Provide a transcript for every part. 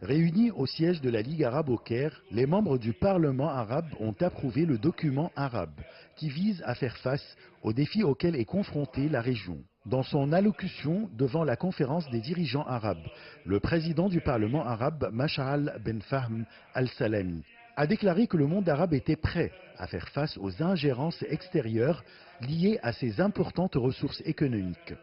Réunis au siège de la Ligue arabe au Caire, les membres du Parlement arabe ont approuvé le document arabe qui vise à faire face aux défis auxquels est confrontée la région. Dans son allocution devant la conférence des dirigeants arabes, le président du Parlement arabe, Mash'al Ben Fahm Al-Salami, a déclaré que le monde arabe était prêt à faire face aux ingérences extérieures liées à ses importantes ressources économiques.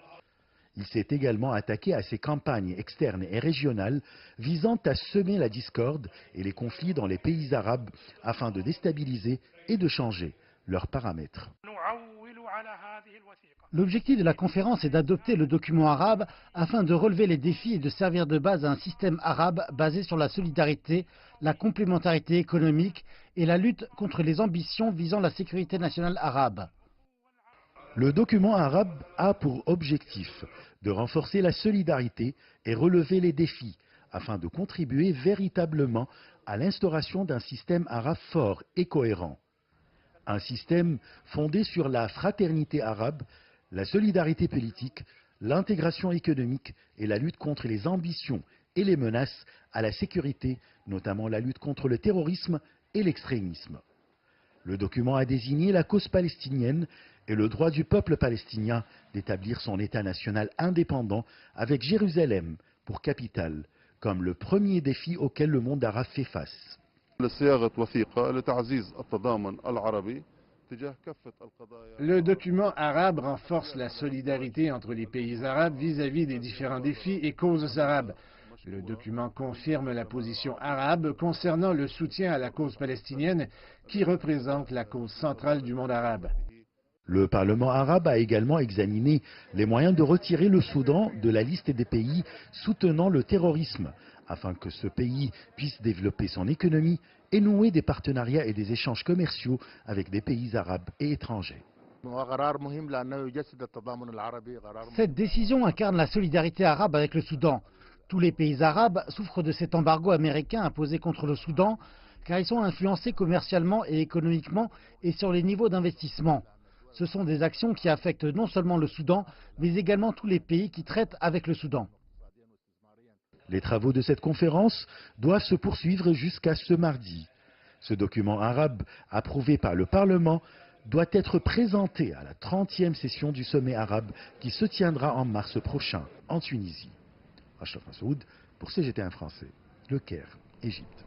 Il s'est également attaqué à ces campagnes externes et régionales visant à semer la discorde et les conflits dans les pays arabes afin de déstabiliser et de changer leurs paramètres. L'objectif de la conférence est d'adopter le document arabe afin de relever les défis et de servir de base à un système arabe basé sur la solidarité, la complémentarité économique et la lutte contre les ambitions visant la sécurité nationale arabe. Le document arabe a pour objectif de renforcer la solidarité et relever les défis afin de contribuer véritablement à l'instauration d'un système arabe fort et cohérent. Un système fondé sur la fraternité arabe, la solidarité politique, l'intégration économique et la lutte contre les ambitions et les menaces à la sécurité, notamment la lutte contre le terrorisme et l'extrémisme. Le document a désigné la cause palestinienne et le droit du peuple palestinien d'établir son État national indépendant avec Jérusalem pour capitale, comme le premier défi auquel le monde arabe fait face. Le document arabe renforce la solidarité entre les pays arabes vis-à-vis des différents défis et causes arabes. Le document confirme la position arabe concernant le soutien à la cause palestinienne qui représente la cause centrale du monde arabe. Le Parlement arabe a également examiné les moyens de retirer le Soudan de la liste des pays soutenant le terrorisme, afin que ce pays puisse développer son économie et nouer des partenariats et des échanges commerciaux avec des pays arabes et étrangers. Cette décision incarne la solidarité arabe avec le Soudan. Tous les pays arabes souffrent de cet embargo américain imposé contre le Soudan, car ils sont influencés commercialement et économiquement et sur les niveaux d'investissement. Ce sont des actions qui affectent non seulement le Soudan, mais également tous les pays qui traitent avec le Soudan. Les travaux de cette conférence doivent se poursuivre jusqu'à ce mardi. Ce document arabe, approuvé par le Parlement, doit être présenté à la 30e session du sommet arabe qui se tiendra en mars prochain en Tunisie. Achraf Massoud pour CGT1 Français, Le Caire, Égypte.